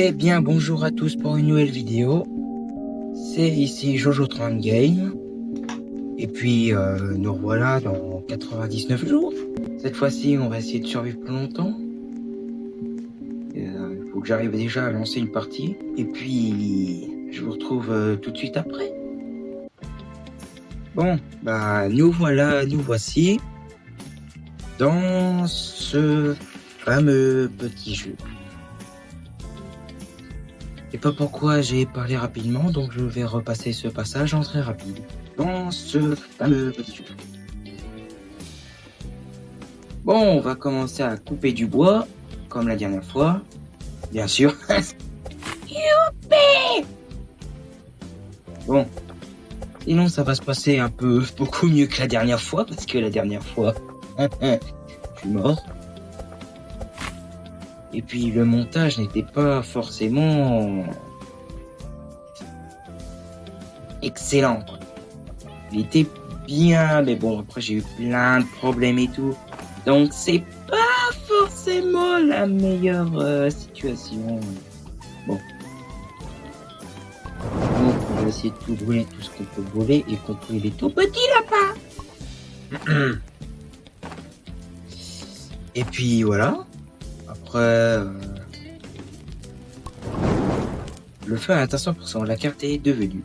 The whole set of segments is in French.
Eh bien, bonjour à tous pour une nouvelle vidéo. C'est ici Jojo30 Game. Et puis, nous revoilà dans 99 jours. Cette fois-ci, on va essayer de survivre plus longtemps. Il faut que j'arrive déjà à lancer une partie. Et puis, je vous retrouve tout de suite après. Bon, bah, nous voici dans ce fameux petit jeu. Je sais pas pourquoi j'ai parlé rapidement, donc je vais repasser ce passage en très rapide. Dans ce fameux petit jeu. Bon, on va commencer à couper du bois, comme la dernière fois. Bien sûr. Youpi! Bon. Sinon, ça va se passer beaucoup mieux que la dernière fois, parce que la dernière fois, je suis mort. Et puis, le montage n'était pas forcément excellent, quoi. Il était bien, mais bon, après, j'ai eu plein de problèmes et tout. Donc, c'est pas forcément la meilleure situation. Bon. Donc, on va essayer de tout brûler, tout ce qu'on peut brûler, y compris les tout petits lapins. Et puis, voilà. Après, le feu à 100%, la carte est devenue.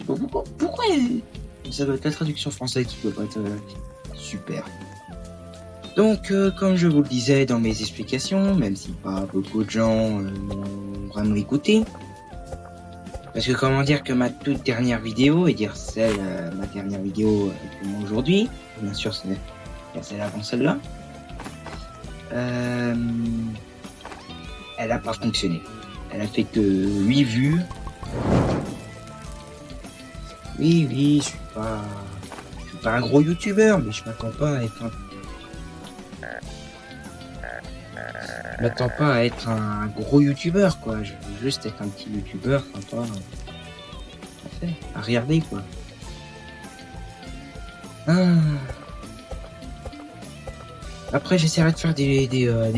Pourquoi ça doit être la traduction française qui doit être super. Donc, comme je vous le disais dans mes explications, même si pas beaucoup de gens m'ont vraiment écouté, parce que comment dire que ma toute dernière vidéo, et dire ma dernière vidéo aujourd'hui, bien sûr c'est celle avant celle-là, elle a pas fonctionné. Elle a fait que 8 vues. Oui, je suis pas un gros youtubeur, mais je m'attends pas à être un gros youtubeur, quoi. Je veux juste être un petit youtubeur sympa à regarder, quoi. Après, j'essaierai de faire des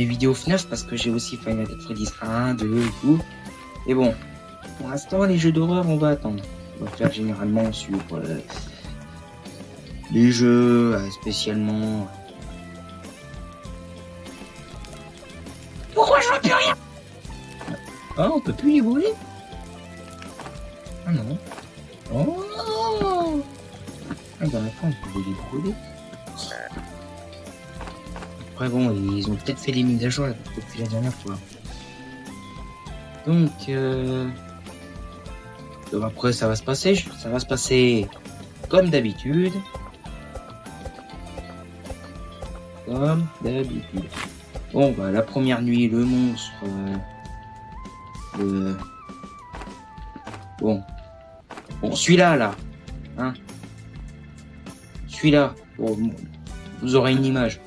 vidéos FNAF parce que j'ai aussi Final Fantasy 1, 2 et tout. Et bon, pour l'instant, les jeux d'horreur, on va attendre. On va faire généralement sur les jeux spécialement. Pourquoi je vois plus rien? Ah, on peut plus les brûler? Ah non. Oh! Ah, dans la fin, on peut les brûler. Après bon, ils ont peut-être fait les mises à jour depuis la dernière fois. Donc, après ça va se passer comme d'habitude. Bon, bah la première nuit, le monstre, bon, celui-là, hein, celui-là, bon, vous aurez une image.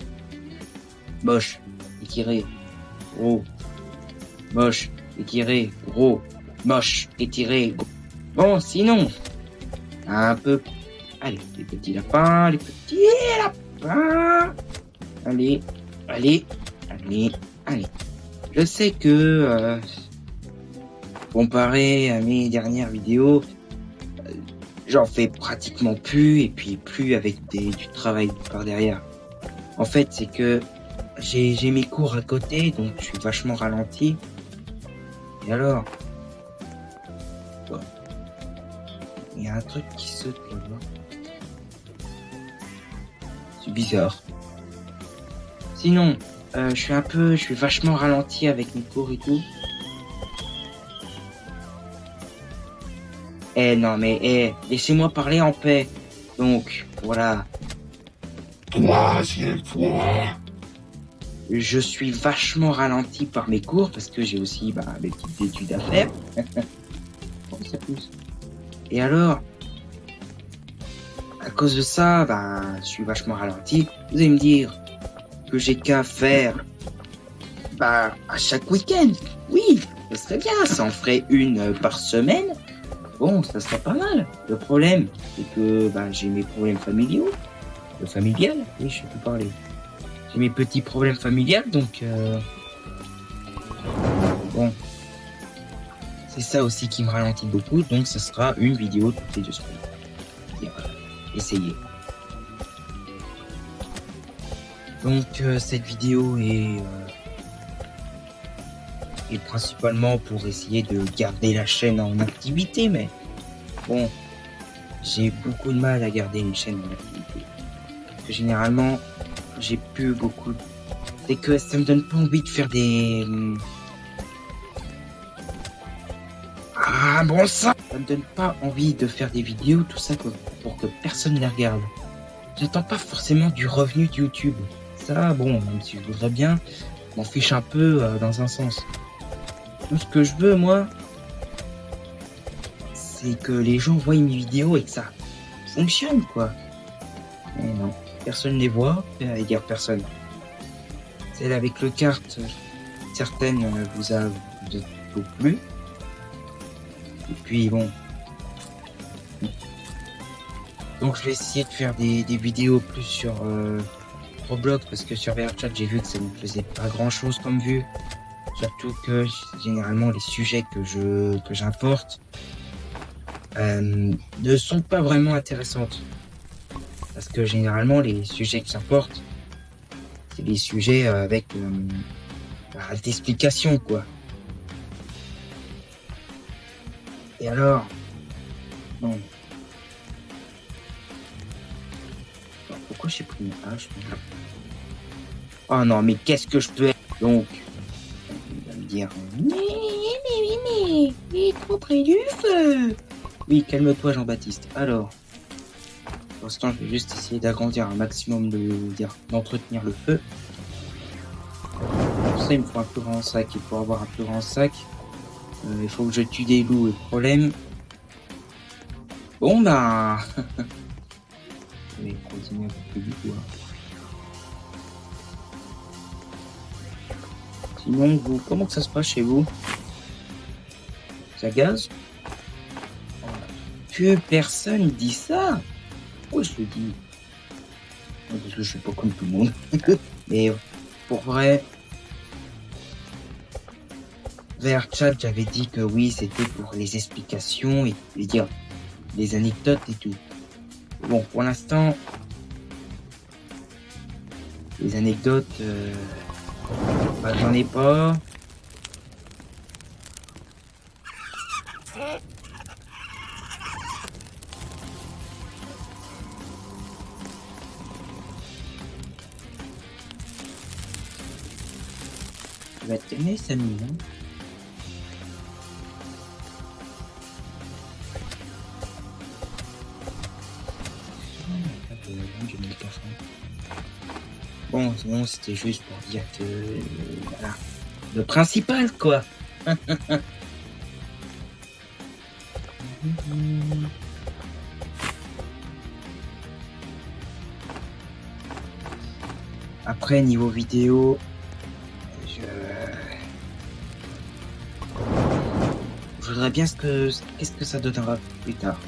Moche, étiré, gros, moche, étiré, gros, moche, étiré, gros. Bon, sinon, un peu... Allez, les petits lapins, Allez. Je sais que, comparé à mes dernières vidéos, j'en fais pratiquement plus, et puis plus avec du travail par derrière. En fait, c'est que j'ai mes cours à côté, donc je suis vachement ralenti. Et alors, il y a un truc qui saute là-bas. C'est bizarre. Sinon, je suis vachement ralenti avec mes cours et tout. Non mais, laissez-moi parler en paix. Donc, voilà. Troisième fois. Je suis vachement ralenti par mes cours parce que j'ai aussi mes petites études à faire. Bon, ça pousse. Et alors, à cause de ça, je suis vachement ralenti. Vous allez me dire que j'ai qu'à faire à chaque week-end. Oui, ça serait bien, ça en ferait une par semaine. Bon, ça serait pas mal. Le problème, c'est que j'ai mes problèmes familiaux. Familial, oui, je sais plus parler. J'ai mes petits problèmes familiales, donc bon. C'est ça aussi qui me ralentit beaucoup, donc ce sera une vidéo toutes les 2 semaines. Essayez. Donc cette vidéo est principalement pour essayer de garder la chaîne en activité, mais bon, j'ai beaucoup de mal à garder une chaîne en activité. Parce que généralement, j'ai plus beaucoup... C'est que ça me donne pas envie de faire des... Ah bon sang, ça me donne pas envie de faire des vidéos, tout ça, pour que personne les regarde. J'attends pas forcément du revenu de YouTube. Ça, bon, même si je voudrais bien, je m'en fiche un peu dans un sens. Tout ce que je veux, moi, c'est que les gens voient mes vidéos et que ça fonctionne, quoi. Mais non, personne les voit, dire personne. Celle avec le carte, certaines vous êtes plu. Et puis bon. Donc je vais essayer de faire des vidéos plus sur Roblox, parce que sur VRChat j'ai vu que ça ne faisait pas grand chose comme vue. Surtout que généralement les sujets que j'importe ne sont pas vraiment intéressantes. Parce que généralement les sujets que j'importe, c'est des sujets avec d'explications, quoi. Et alors, non. Alors, pourquoi j'ai pris une hache? Oh non, mais qu'est-ce que je peux être? Donc, il va me dire, mais, il est trop près du feu. Oui, calme-toi, Jean-Baptiste. Alors, pour l'instant, je vais juste essayer d'agrandir un maximum d'entretenir le feu. Pour ça, il me faut un plus grand sac. Et pour avoir un plus grand sac, il faut que je tue des loups. Le problème... Bon, ben... je vais continuer un peu plus du coup. Sinon, vous, comment que ça se passe chez vous? Ça gaze? Que personne dit ça? Pourquoi je le dis? Parce que je suis pas comme tout le monde. Mais pour vrai, vers chat, j'avais dit que oui, c'était pour les explications et dire les anecdotes et tout. Bon, pour l'instant, les anecdotes, bah, j'en ai pas. Tu vas t'aimer, Samy, hein? Bon, sinon, c'était juste pour dire que... voilà. Le principal, quoi. Après, niveau vidéo, je voudrais bien qu'est-ce que ça donnera plus tard.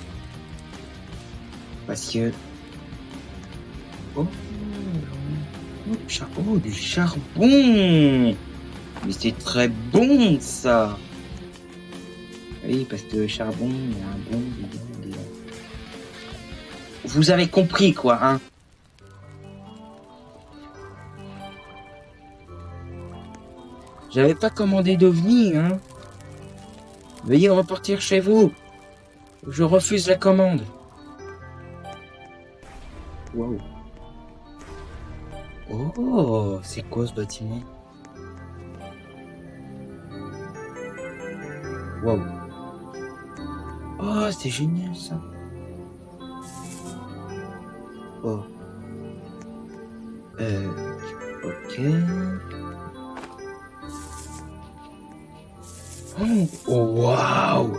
Parce que... Oh, du charbon. Mais c'est très bon, ça. Oui, parce que charbon, il y a un bon dedans. Vous avez compris, quoi, hein? J'avais pas commandé d'OVNI, hein? Veuillez repartir chez vous. Je refuse la commande. Wow. Oh, c'est quoi ce bâtiment? Wow. Oh, c'est génial ça. Oh. Ok. Oh, waouh.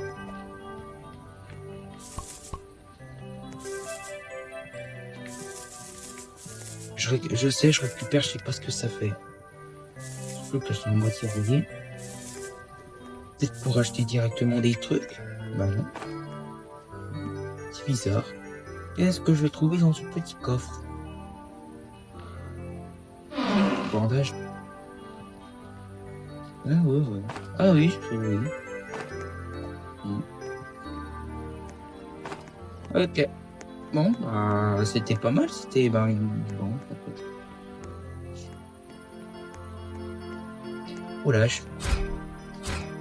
Je sais, je récupère, je sais pas ce que ça fait. Surtout que c'est en moitié rouillé. Peut-être pour acheter directement des trucs. Bah non. C'est bizarre. Qu'est-ce que je vais trouver dans ce petit coffre? Bandage. Ah ouais, ouais. Ah oui, je oui. Mm. Ok. Bon, bah, c'était pas mal. C'était bon. Oh la vache.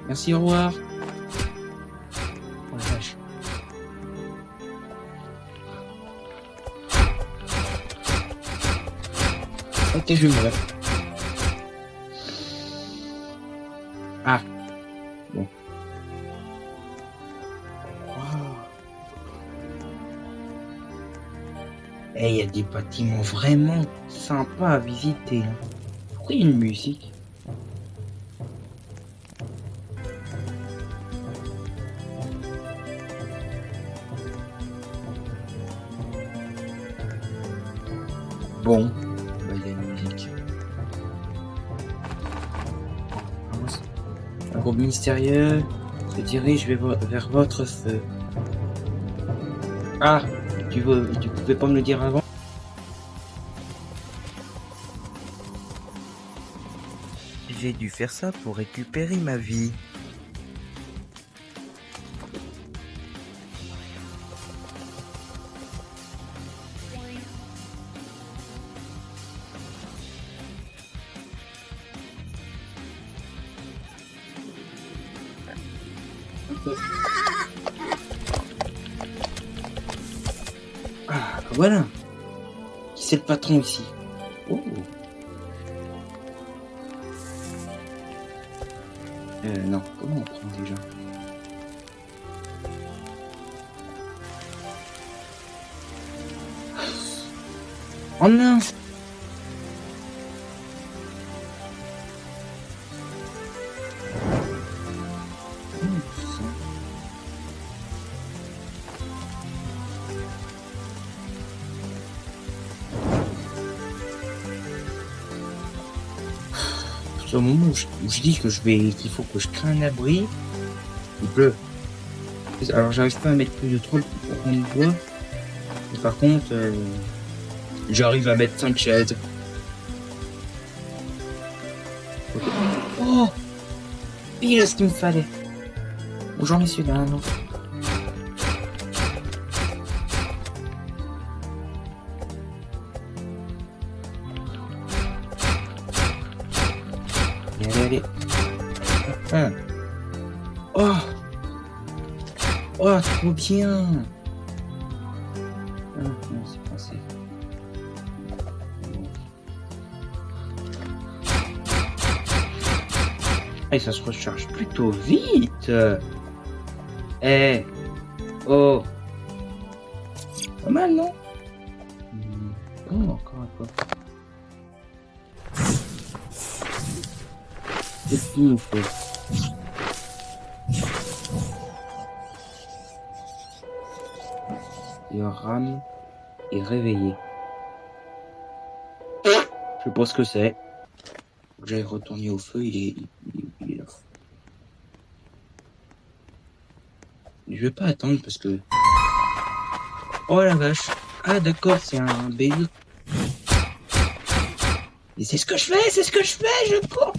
Merci, au revoir. Oh la vache. Ok, je vais mourir. Ah. Bon. Wow. Eh, il y a des bâtiments vraiment sympas à visiter. Hein. Pourquoi il y a une musique? Bon, bah, il y a une musique. Un groupe mystérieux se dirige vers votre feu. Ah, tu pouvais pas me le dire avant? J'ai dû faire ça pour récupérer ma vie. Ah, voilà. Qui c'est le patron ici? Oh. Non, comment on prend déjà? Oh non! Au moment où je dis que qu'il faut que je crée un abri, il pleut. Alors j'arrive pas à mettre plus de 3 pour qu'on me voit. Et par contre, j'arrive à mettre 5 chaises. Oh! Pile ce qu'il me fallait. Bonjour messieurs, dames. Allez. Ah. Oh! Oh, trop bien! Ah, non, c'est passé. Et ça se recharge plutôt vite! Eh! Oh! Pas mal, non? Oh, encore un peu. Qu'est-ce qu'il nous faut? Le rame est réveillé. Je sais pas ce que c'est. J'allais retourner au feu, il est là. Je vais pas attendre parce que... Oh la vache! Ah d'accord, c'est un BU. Et c'est ce que je fais, je cours!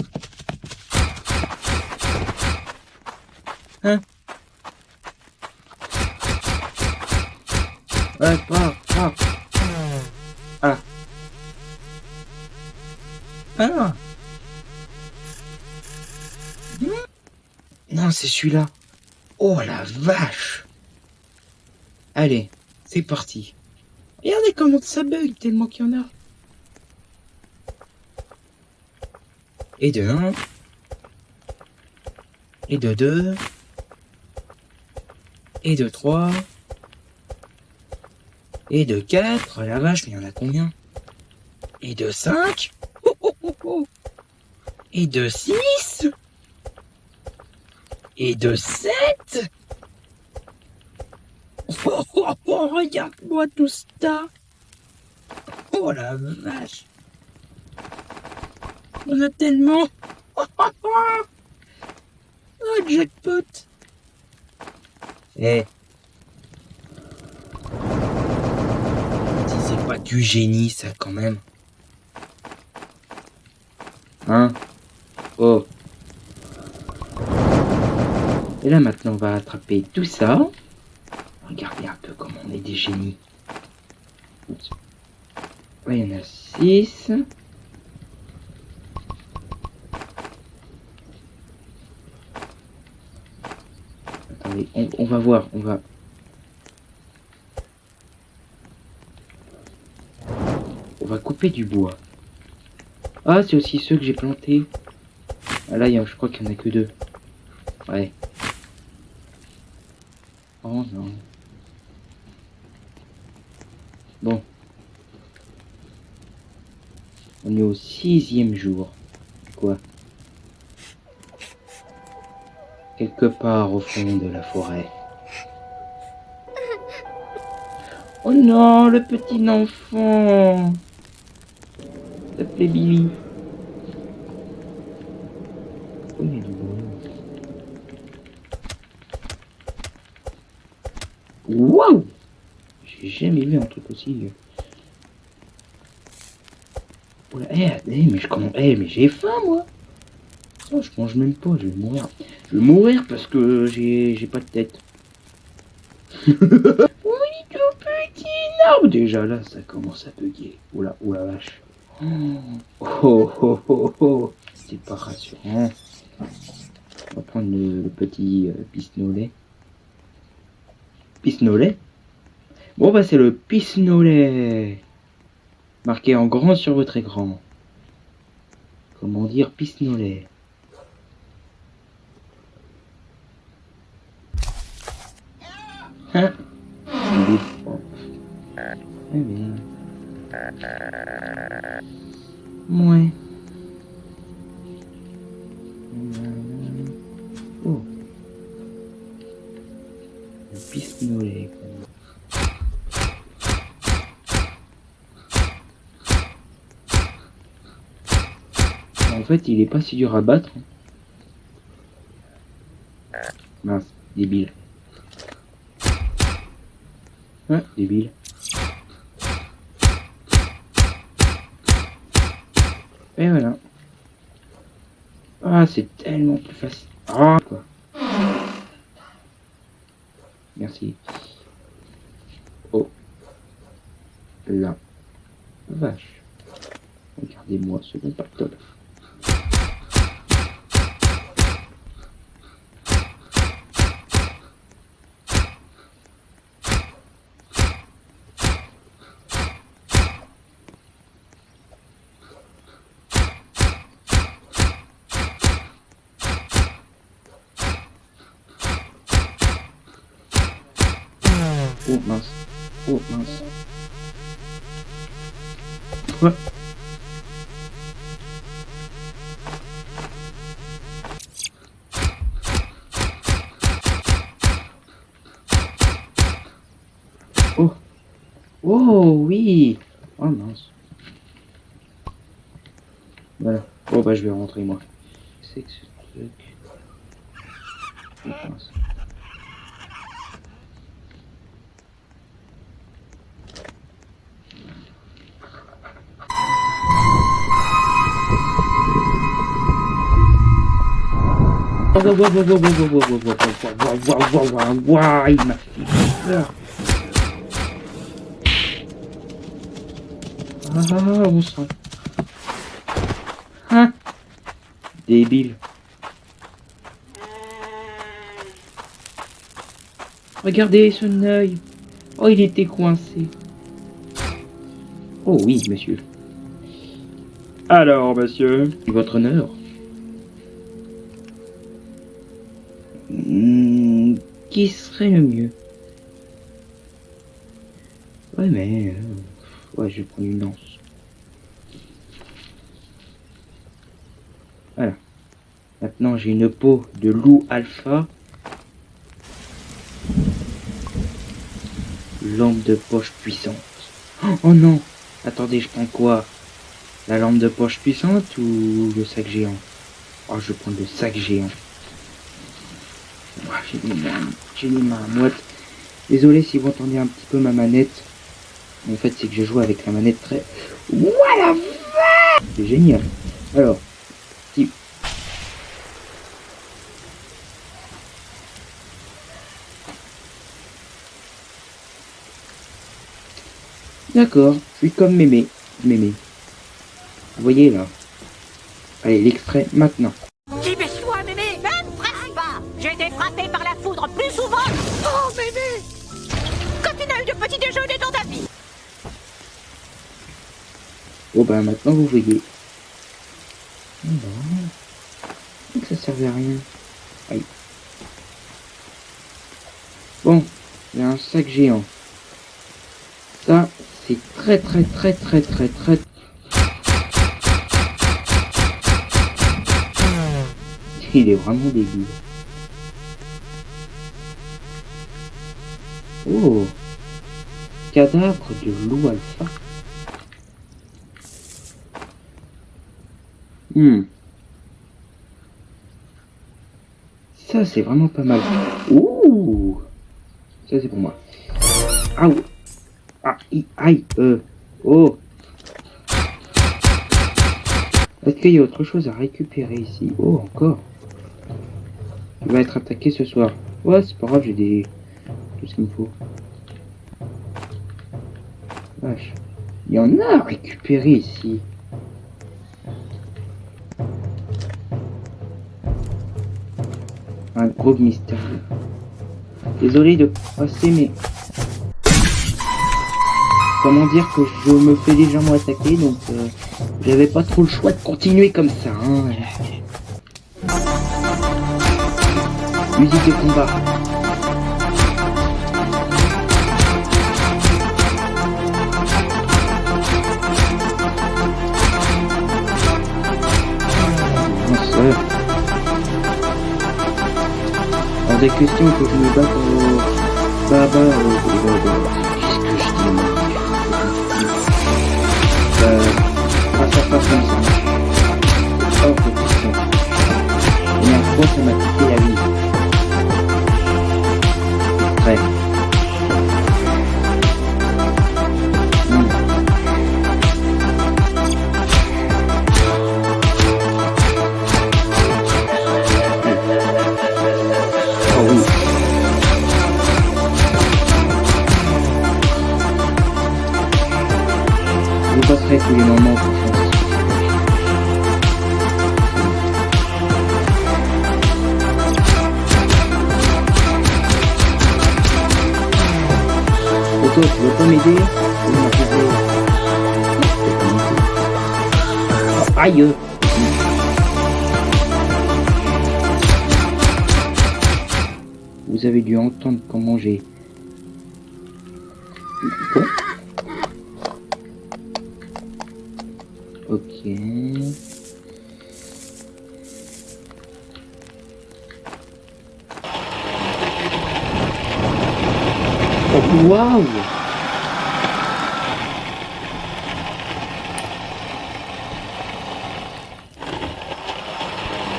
Hein? Ouais, pas. Ah. Ah. Non, c'est celui-là. Oh la vache! Allez, c'est parti. Regardez comment ça bug tellement qu'il y en a. Et de 1. Et de 2. Et de 3. Et de 4. La vache, mais il y en a combien? Et de 5. Et de 6. Et de 7. Oh, regarde-moi tout ça. Oh la vache. On a tellement. Oh, jackpot. Eh. Si c'est pas du génie, ça, quand même. Hein? Oh. Et là maintenant on va attraper tout ça. Regardez un peu comment on est des génies. Oups. Là il y en a 6. Attendez, on va voir, on va couper du bois. Ah, c'est aussi ceux que j'ai plantés. Ah, là, je crois qu'il n'y en a que 2. Ouais. Oh non. Bon. On est au 6e jour. Quoi? Quelque part au fond de la forêt. Oh non, le petit enfant. Ça s'appelait Billy. Oh, il y a du bruit. Waouh! J'ai jamais vu un truc aussi. Oh là, mais j'ai faim moi. Oh, je mange même pas, je vais mourir. Je vais mourir parce que j'ai pas de tête. Oui, tout petit arbre. Déjà là, ça commence à bugger. Oula, oula vache. Oh. C'est pas rassurant. On va prendre le petit pissenaulet. Pissenaulet? Bon bah c'est le pissenaulet. Marqué en grand sur votre écran. Comment dire pissenaulet? Hein? Il est propre. Eh bien. Ouais. Oh. Le pissenaulet. En fait, il est pas si dur à battre. Mince, débile. Ah, débile. Et voilà. Ah, c'est tellement plus facile. Ah, quoi. Merci. Oh. La vache. Regardez-moi ce bon pactole. Oh mince. Oh mince. Quoi? Oh. Oh oui. Oh mince. Voilà. Oh bah je vais rentrer moi. C'est que ce truc. Oh, mince. Waouh, il m'a fait peur. Ah, on sent. Hein? Débile. Regardez son œil. Oh, il était coincé. Oh oui, monsieur. Alors, monsieur, votre honneur. Qui serait le mieux? Ouais, mais... ouais, je vais prendre une lance. Voilà. Maintenant, j'ai une peau de loup alpha. Lampe de poche puissante. Oh non! Attendez, je prends quoi? La lampe de poche puissante ou le sac géant? Oh, je vais prendre le sac géant. Oh, j'ai mis ma moite. Désolé si vous entendez un petit peu ma manette. En fait, c'est que je joue avec la manette très... Voilà! C'est génial. Alors, si... D'accord, je suis comme Mémé. Mémé. Vous voyez là. Allez, l'extrait maintenant. Dépêche-toi, mémé. Ne me presse pas. J'ai été frappé par la foudre plus souvent. Oh, mémé. Quand tu n'as eu de petit déjeuner dans ta vie. Bon bah maintenant vous voyez. Non. Donc ça servait à rien. Aïe. Bon, il y a un sac géant. Ça, c'est très. Il est vraiment débile. Oh, cadavre de loup alpha. Ça, c'est vraiment pas mal. Ouh, ça, c'est pour moi. Ah, aïe, oh. Est-ce qu'il y a autre chose à récupérer ici? Oh, encore. Il va être attaqué ce soir. Ouais, c'est pas grave, j'ai tout ce qu'il me faut. Vache. Il y en a à récupérer ici. Un gros mystère. Désolé de passer, mais... Comment dire que je me fais légèrement attaquer, donc j'avais pas trop le choix de continuer comme ça. Hein. Musique de combat. Hors des questions que je me batte au qu'est-ce que je dis moi face à face comme ça. Hors de question. La première fois ça m'a coûté la vie. Prêt. Je passerai tous les moments pour faire ça. Toto, tu veux pas m'aider? Oh, aïe! Vous avez dû entendre comment j'ai... Bon. Ok. Oh, waouh!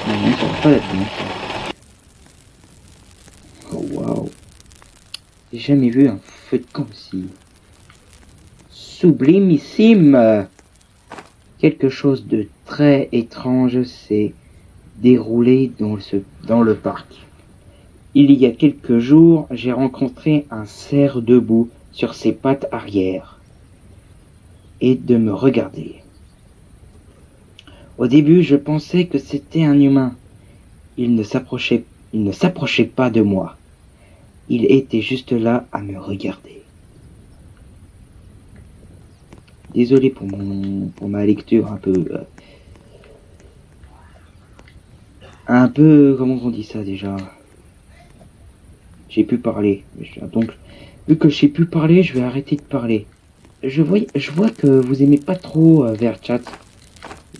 Non, ça va pas la tenue. Oh, waouh! J'ai jamais vu un feu de camp aussi sublimissime. Quelque chose de très étrange s'est déroulé dans le parc. Il y a quelques jours, j'ai rencontré un cerf debout sur ses pattes arrière et de me regarder. Au début, je pensais que c'était un humain. Il ne s'approchait pas de moi. Il était juste là à me regarder. Désolé pour ma lecture un peu, comment on dit ça déjà? J'ai pu parler. Donc, vu que j'ai pu parler, je vais arrêter de parler. Je vois que vous aimez pas trop VRChat.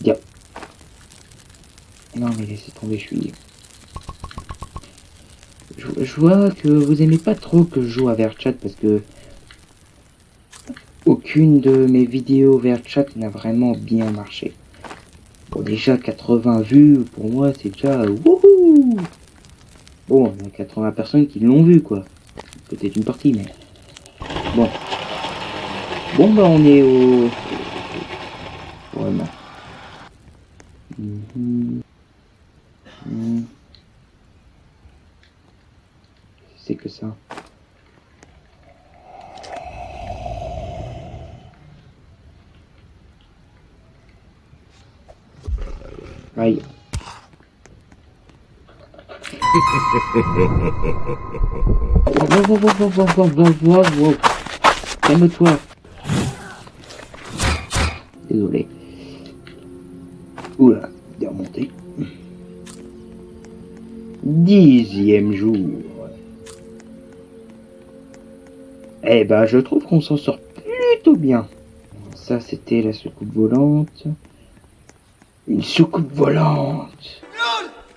Yeah. Non mais laissez tomber, je vois que vous aimez pas trop que je joue à VRChat parce que aucune de mes vidéos VRChat n'a vraiment bien marché. Bon, déjà 80 vues, pour moi, c'est déjà wouhou. Bon, il y a 80 personnes qui l'ont vu, quoi. Peut-être une partie, mais... Bon. Bon, bah, on est au... Vraiment. C'est que ça. Aïe. Wow. Calme-toi. Désolé. Oula, il est remonté. 10e jour. Eh ben, je trouve qu'on s'en sort plutôt bien. Ça, c'était la soucoupe volante. Une soucoupe volante.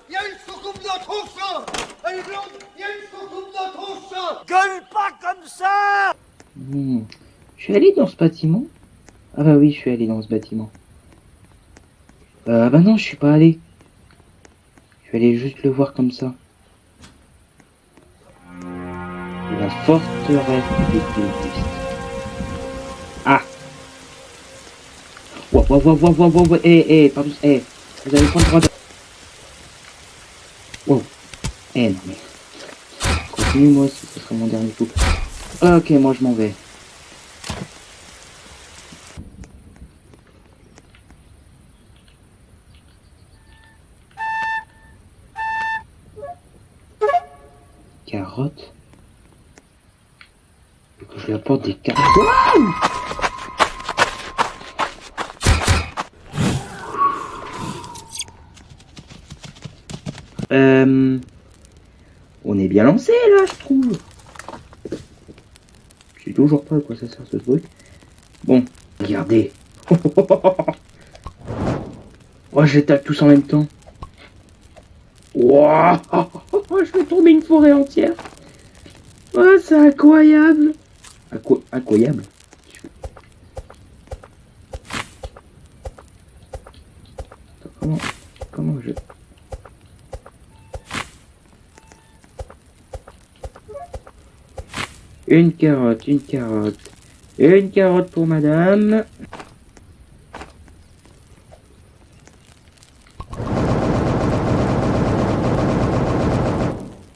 Il y a une soucoupe dans ton sang. Elle est blonde, il y a une soucoupe dans ton sang. Gueule pas comme ça. Je suis allé dans ce bâtiment. Ah bah oui, je suis allé dans ce bâtiment. Bah non, je suis pas allé. Je vais aller juste le voir comme ça. La forteresse des cultistes. Ah. Wow, pardon, vous avez pas le droit de... Wow. Non mais... Continue-moi, ce sera mon dernier coup. Ok, moi je m'en vais. Carottes. Faut que je lui apporte des carottes. On est bien lancé là, je trouve. Je sais toujours pas à quoi ça sert ce truc. Bon, regardez. Oh, je tape tous en même temps. Wow. Je vais tomber une forêt entière. Oh, c'est incroyable. Incroyable. Attends, comment je... Une carotte. Une carotte pour madame.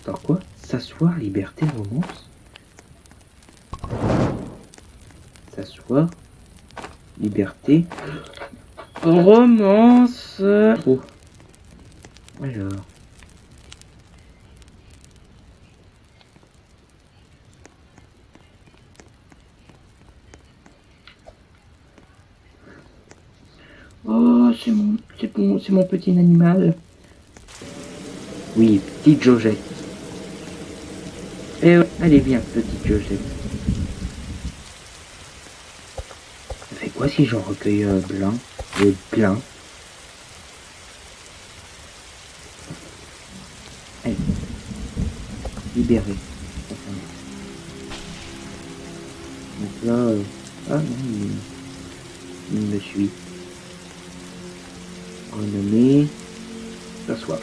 Alors quoi? S'asseoir, liberté, romance. S'asseoir, liberté, romance. Oh. Alors. Oh, c'est mon petit animal. Oui, petite Jojette. Eh ouais, allez bien, petite Jojette. Ça fait quoi si j'en recueille plein? Allez, libéré. Donc là, ah non, il me suit. Renommer, s'asseoir.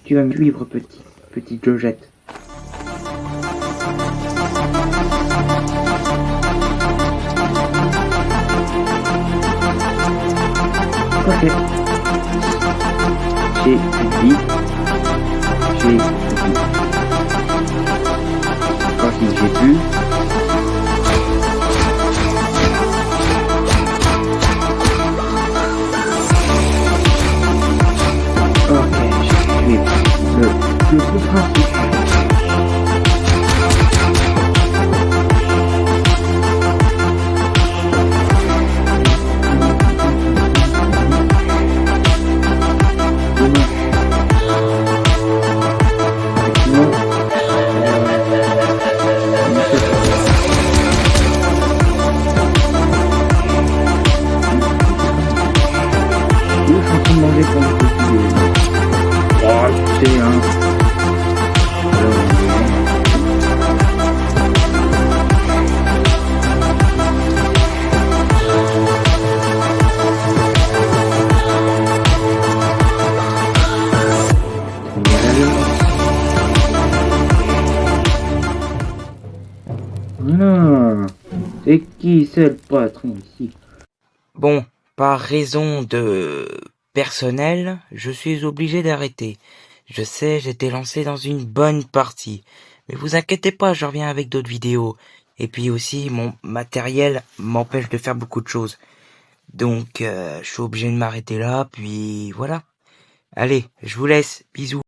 Tu vas me suivre, petite Jojette. Ok. J'ai une vie. Quand je dis j'ai plus. Ok, j'ai le plus principal. Et qui c'est le patron ici? Bon, par raison de personnel, je suis obligé d'arrêter. Je sais, j'étais lancé dans une bonne partie. Mais vous inquiétez pas, je reviens avec d'autres vidéos. Et puis aussi, mon matériel m'empêche de faire beaucoup de choses. Donc, je suis obligé de m'arrêter là, puis voilà. Allez, je vous laisse. Bisous.